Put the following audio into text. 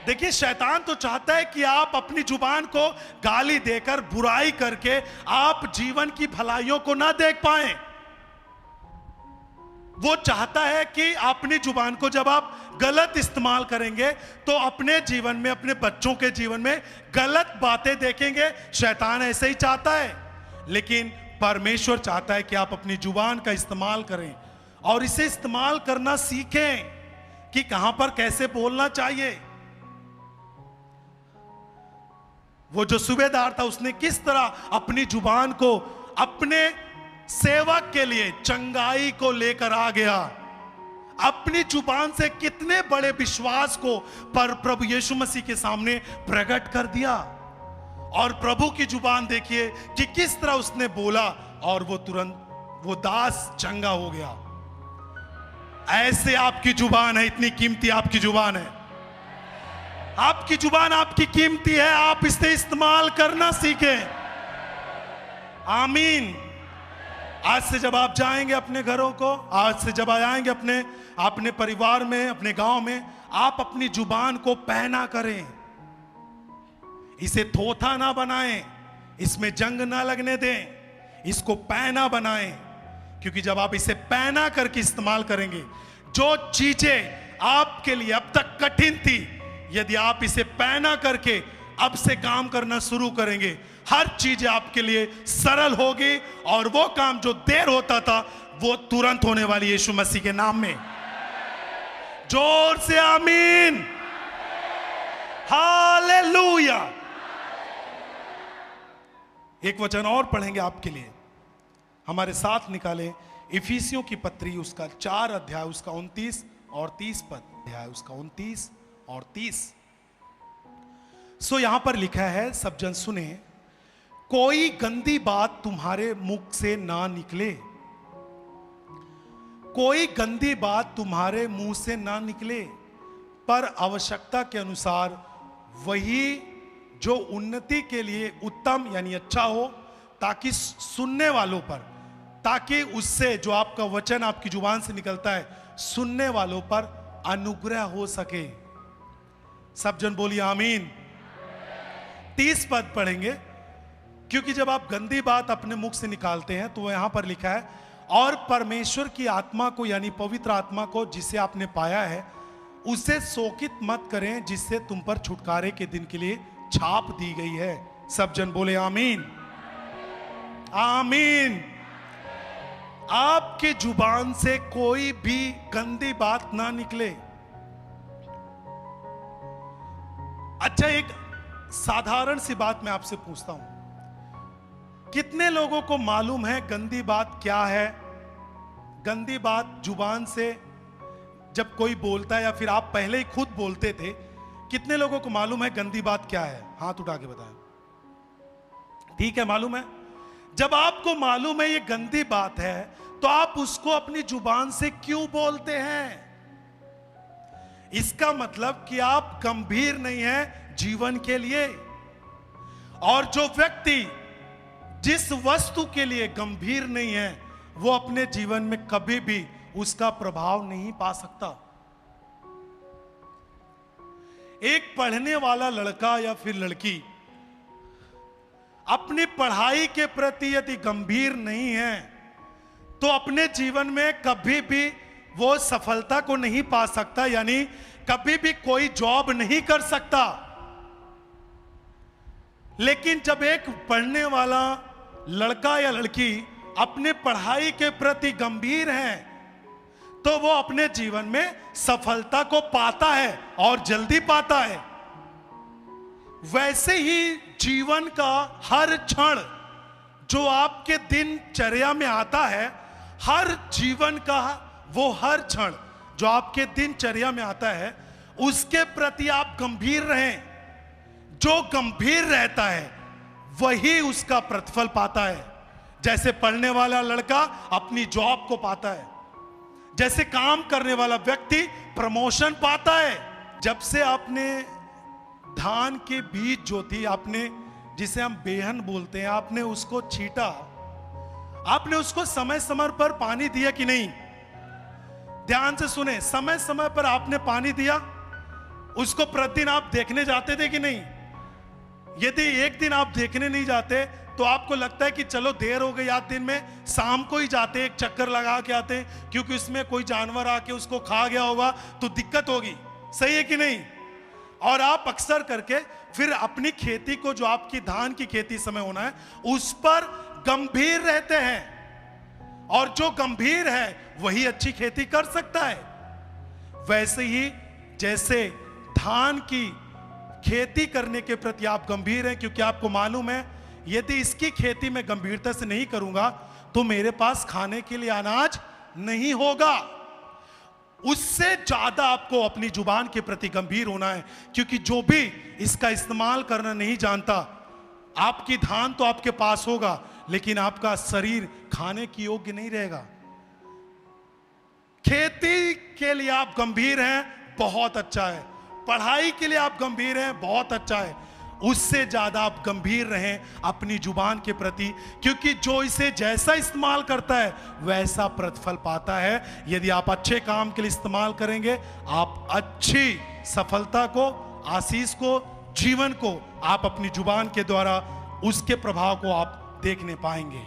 देखिए, शैतान तो चाहता है कि आप अपनी जुबान को गाली देकर, बुराई करके आप जीवन की भलाइयों को ना देख पाएं। वो चाहता है कि अपनी जुबान को जब आप गलत इस्तेमाल करेंगे तो अपने जीवन में, अपने बच्चों के जीवन में गलत बातें देखेंगे। शैतान ऐसे ही चाहता है, लेकिन परमेश्वर चाहता है कि आप अपनी जुबान का इस्तेमाल करें और इसे इस्तेमाल करना सीखें कि कहां पर कैसे बोलना चाहिए। वो जो सूबेदार था, उसने किस तरह अपनी जुबान को अपने सेवक के लिए चंगाई को लेकर आ गया। अपनी जुबान से कितने बड़े विश्वास को पर प्रभु यीशु मसीह के सामने प्रकट कर दिया। और प्रभु की जुबान देखिए कि किस तरह उसने बोला और वो तुरंत वो दास चंगा हो गया। ऐसे आपकी जुबान है, इतनी कीमती आपकी जुबान है। आपकी जुबान आपकी कीमती है, आप इसे इस्तेमाल करना सीखें। आमीन। आज से जब आप जाएंगे अपने घरों को, आज से जब आएंगे अपने परिवार में, अपने गांव में, आप अपनी जुबान को पैना करें। इसे थोथा ना बनाएं, इसमें जंग ना लगने दें, इसको पैना बनाएं। क्योंकि जब आप इसे पैना करके इस्तेमाल करेंगे, जो चीजें आपके लिए अब तक कठिन थी, यदि आप इसे पैना करके अब से काम करना शुरू करेंगे, हर चीज आपके लिए सरल होगी और वो काम जो देर होता था वो तुरंत होने वाली यीशु मसीह के नाम में। जोर से आमीन, हालेलुया। एक वचन और पढ़ेंगे आपके लिए, हमारे साथ निकालें इफिसियों की पत्री, उसका 4 अध्याय, उसका 29 और 30 पद, अध्याय उसका 29 और 30। सो यहां पर लिखा है, सब जन सुने, कोई गंदी बात तुम्हारे मुख से ना निकले, कोई गंदी बात तुम्हारे मुंह से ना निकले, पर आवश्यकता के अनुसार वही जो उन्नति के लिए उत्तम यानी अच्छा हो, ताकि सुनने वालों पर, ताकि उससे जो आपका वचन आपकी जुबान से निकलता है, सुनने वालों पर अनुग्रह हो सके। सब जन बोलिए आमीन। 30 पद पढ़ेंगे, क्योंकि जब आप गंदी बात अपने मुख से निकालते हैं तो यहां पर लिखा है, और परमेश्वर की आत्मा को यानी पवित्र आत्मा को जिसे आपने पाया है, उसे शोकित मत करें, जिससे तुम पर छुटकारे के दिन के लिए छाप दी गई है। सब जन बोले आमीन, आमीन। आपकी जुबान से कोई भी गंदी बात ना निकले। अच्छा, एक साधारण सी बात मैं आपसे पूछता हूं, कितने लोगों को मालूम है गंदी बात क्या है? गंदी बात जुबान से जब कोई बोलता है या फिर आप पहले ही खुद बोलते थे, कितने लोगों को मालूम है गंदी बात क्या है? हाथ उठा के बताएं। ठीक है, मालूम है। जब आपको मालूम है ये गंदी बात है, तो आप उसको अपनी जुबान से क्यों बोलते हैं? इसका मतलब कि आप गंभीर नहीं हैं जीवन के लिए। और जो व्यक्ति जिस वस्तु के लिए गंभीर नहीं है, वो अपने जीवन में कभी भी उसका प्रभाव नहीं पा सकता। एक पढ़ने वाला लड़का या फिर लड़की अपनी पढ़ाई के प्रति यदि गंभीर नहीं है, तो अपने जीवन में कभी भी वो सफलता को नहीं पा सकता, यानी कभी भी कोई जॉब नहीं कर सकता। लेकिन जब एक पढ़ने वाला लड़का या लड़की अपने पढ़ाई के प्रति गंभीर है, तो वो अपने जीवन में सफलता को पाता है और जल्दी पाता है। वैसे ही जीवन का हर क्षण जो आपके दिनचर्या में आता है, हर जीवन का वो हर क्षण जो आपके दिनचर्या में आता है, उसके प्रति आप गंभीर रहें। जो गंभीर रहता है वही उसका प्रतिफल पाता है। जैसे पढ़ने वाला लड़का अपनी जॉब को पाता है, जैसे काम करने वाला व्यक्ति प्रमोशन पाता है। जब से आपने धान के बीज जो थी, आपने जिसे हम बेहन बोलते हैं, आपने उसको छीटा, आपने उसको समय समय पर पानी दिया कि नहीं? ध्यान से सुने, समय समय पर आपने पानी दिया? उसको प्रतिदिन आप देखने जाते थे कि नहीं? यदि एक दिन आप देखने नहीं जाते तो आपको लगता है कि चलो देर हो गई, आज दिन में शाम को ही जाते, एक चक्कर लगा के आते, क्योंकि उसमें कोई जानवर आके उसको खा गया होगा तो दिक्कत होगी। सही है कि नहीं? और आप अक्सर करके फिर अपनी खेती को, जो आपकी धान की खेती समय होना है, उस पर गंभीर रहते हैं, और जो गंभीर है वही अच्छी खेती कर सकता है। वैसे ही जैसे धान की खेती करने के प्रति आप गंभीर हैं, क्योंकि आपको मालूम है यदि इसकी खेती मैं गंभीरता से नहीं करूंगा तो मेरे पास खाने के लिए अनाज नहीं होगा। उससे ज्यादा आपको अपनी जुबान के प्रति गंभीर होना है, क्योंकि जो भी इसका इस्तेमाल करना नहीं जानता, आपकी धान तो आपके पास होगा लेकिन आपका शरीर खाने की योग्य नहीं रहेगा। खेती के लिए आप गंभीर हैं, बहुत अच्छा है। पढ़ाई के लिए आप गंभीर हैं, बहुत अच्छा है। उससे ज्यादा आप गंभीर रहें अपनी जुबान के प्रति, क्योंकि जो इसे जैसा इस्तेमाल करता है वैसा प्रतिफल पाता है। यदि आप अच्छे काम के लिए इस्तेमाल करेंगे, आप अच्छी सफलता को, आशीष को, जीवन को आप अपनी जुबान के द्वारा उसके प्रभाव को आप देखने पाएंगे।